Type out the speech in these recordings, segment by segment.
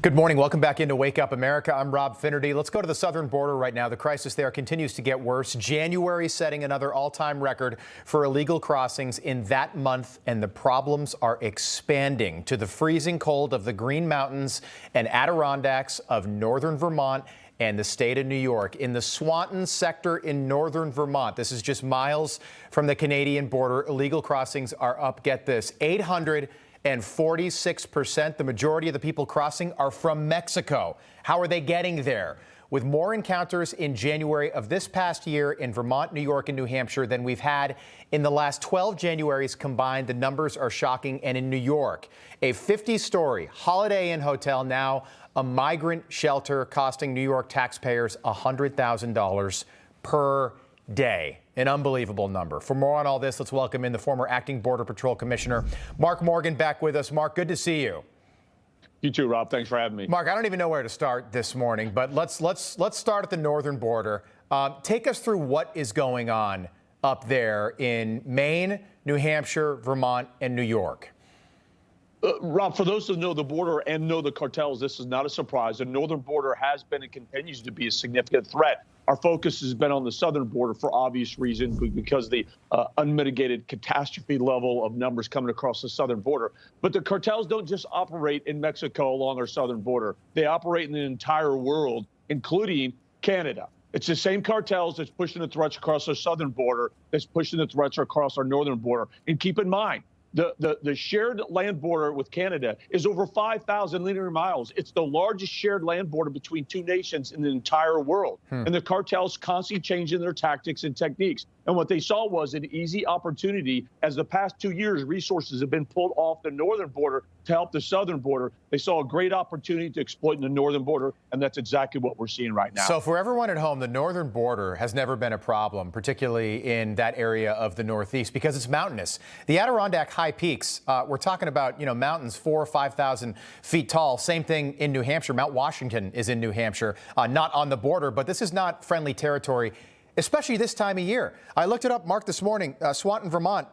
Good morning. Welcome back into Wake Up America. I'm Rob Finnerty. Let's go to the southern border right now. The crisis there continues to get worse. January setting another all-time record for illegal crossings in that month, and the problems are expanding to the freezing cold of the Green Mountains and Adirondacks of northern Vermont and the state of New York. In the Swanton sector in northern Vermont, this is just miles from the Canadian border, illegal crossings are up, get this, 846%. The majority of the people crossing are from Mexico. How are they getting there? With more encounters in January of this past year in Vermont, New York, and New Hampshire than we've had in the last 12 Januaries combined, the numbers are shocking. And in New York, a 50-story Holiday Inn hotel, now a migrant shelter, costing New York taxpayers $100,000 per day. An unbelievable number. For more on all this, let's welcome in the former acting Border Patrol Commissioner Mark Morgan back with us. Mark, good to see you. You too, Rob. Thanks for having me. Mark, I don't even know where to start this morning, but let's start at the northern border. Take us through what is going on up there in Maine, New Hampshire, Vermont, and New York. Rob, for those who know the border and know the cartels, this is not a surprise. The northern border has been and continues to be a significant threat. Our focus has been on the southern border for obvious reasons, because the unmitigated catastrophe level of numbers coming across the southern border. But the cartels don't just operate in Mexico along our southern border. They operate in the entire world, including Canada. It's the same cartels that's pushing the threats across our southern border, that's pushing the threats across our northern border. And keep in mind, the shared land border with Canada is over 5,000 linear miles. It's the largest shared land border between two nations in the entire world. And the cartels constantly changing their tactics and techniques. And what they saw was an easy opportunity. As the past 2 years, resources have been pulled off the northern border to help the southern border. They saw a great opportunity to exploit the northern border, and that's exactly what we're seeing right now. So for everyone at home, the northern border has never been a problem, particularly in that area of the Northeast, because it's mountainous. The Adirondack high peaks, we're talking about, mountains 4,000 or 5,000 feet tall. Same thing in New Hampshire. Mount Washington is in New Hampshire, not on the border, but this is not friendly territory, especially this time of year. I looked it up, Mark, this morning. Swanton, Vermont,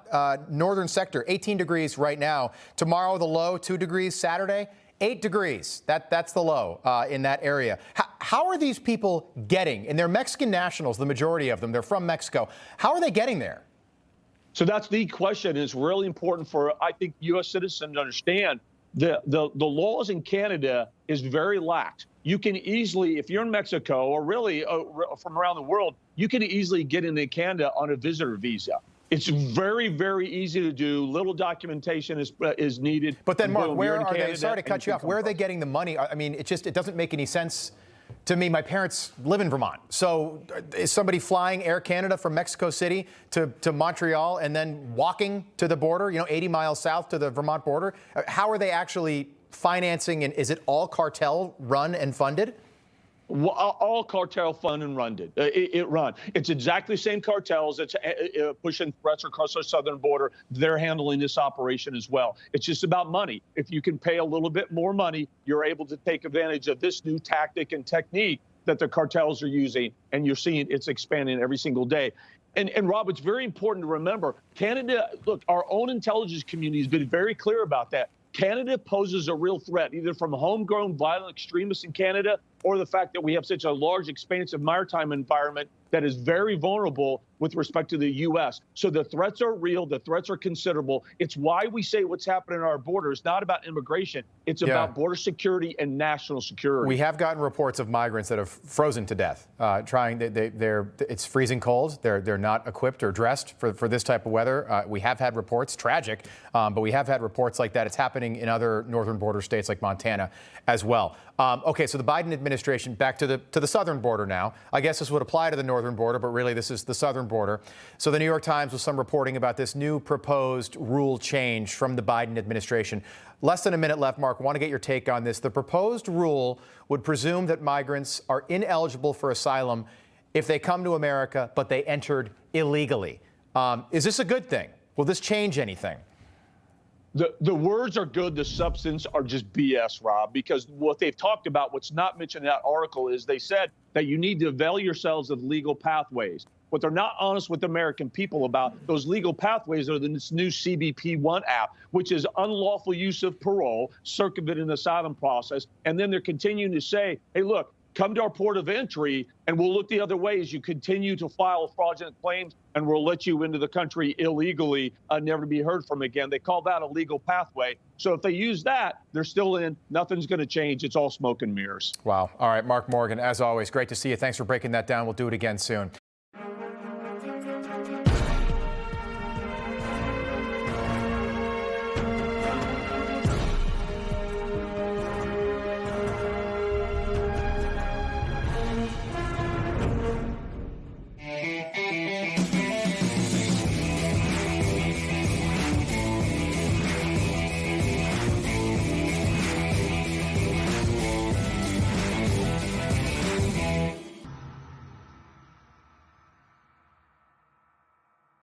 northern sector, 18 degrees right now. Tomorrow, the low, 2 degrees. Saturday, 8 degrees. That's the low in that area. How are these people getting? And they're Mexican nationals, the majority of them. They're from Mexico. How are they getting there? So that's the question. It's really important for, I think, U.S. citizens to understand the laws in Canada is very lax. You can easily, if you're in Mexico or really from around the world, you can easily get into Canada on a visitor visa. It's very, very easy to do. Little documentation is needed. But then, Mark, where are they? Sorry to cut you off. Where are they getting the money? I mean, it doesn't make any sense to me. My parents live in Vermont. So is somebody flying Air Canada from Mexico City to Montreal and then walking to the border, 80 miles south to the Vermont border? How are they actually financing, and is it all cartel run and funded? Well, all cartel fund and run. It's exactly the same cartels that's pushing threats across our southern border. They're handling this operation as well. It's just about money. If you can pay a little bit more money, you're able to take advantage of this new tactic and technique that the cartels are using, and you're seeing it's expanding every single day. And Rob, it's very important to remember, Canada, look, our own intelligence community has been very clear about that. Canada poses a real threat, either from homegrown violent extremists in Canada or the fact that we have such a large, expansive maritime environment that is very vulnerable with respect to the U.S. So the threats are real. The threats are considerable. It's why we say what's happening on our border is not about immigration. It's about border security and national security. We have gotten reports of migrants that have frozen to death, it's freezing cold. They're not equipped or dressed for this type of weather. We have had reports, tragic, but we have had reports like that. It's happening in other northern border states like Montana as well. Okay, so the Biden administration, back to the southern border now. I guess this would apply to the northern border, but really this is the southern border. So the New York Times was some reporting about this new proposed rule change from the Biden administration. Less than a minute left, Mark. I want to get your take on this. The proposed rule would presume that migrants are ineligible for asylum if they come to America, but they entered illegally. Is this a good thing? Will this change anything? The words are good. The substance are just BS, Rob, because what they've talked about, what's not mentioned in that article, is they said that you need to avail yourselves of legal pathways. What they're not honest with the American people about, those legal pathways are this new CBP One app, which is unlawful use of parole, circumventing the asylum process. And then they're continuing to say, hey, look, come to our port of entry, and we'll look the other way as you continue to file fraudulent claims, and we'll let you into the country illegally, never to be heard from again. They call that a legal pathway. So if they use that, they're still in. Nothing's going to change. It's all smoke and mirrors. Wow. All right, Mark Morgan, as always, great to see you. Thanks for breaking that down. We'll do it again soon.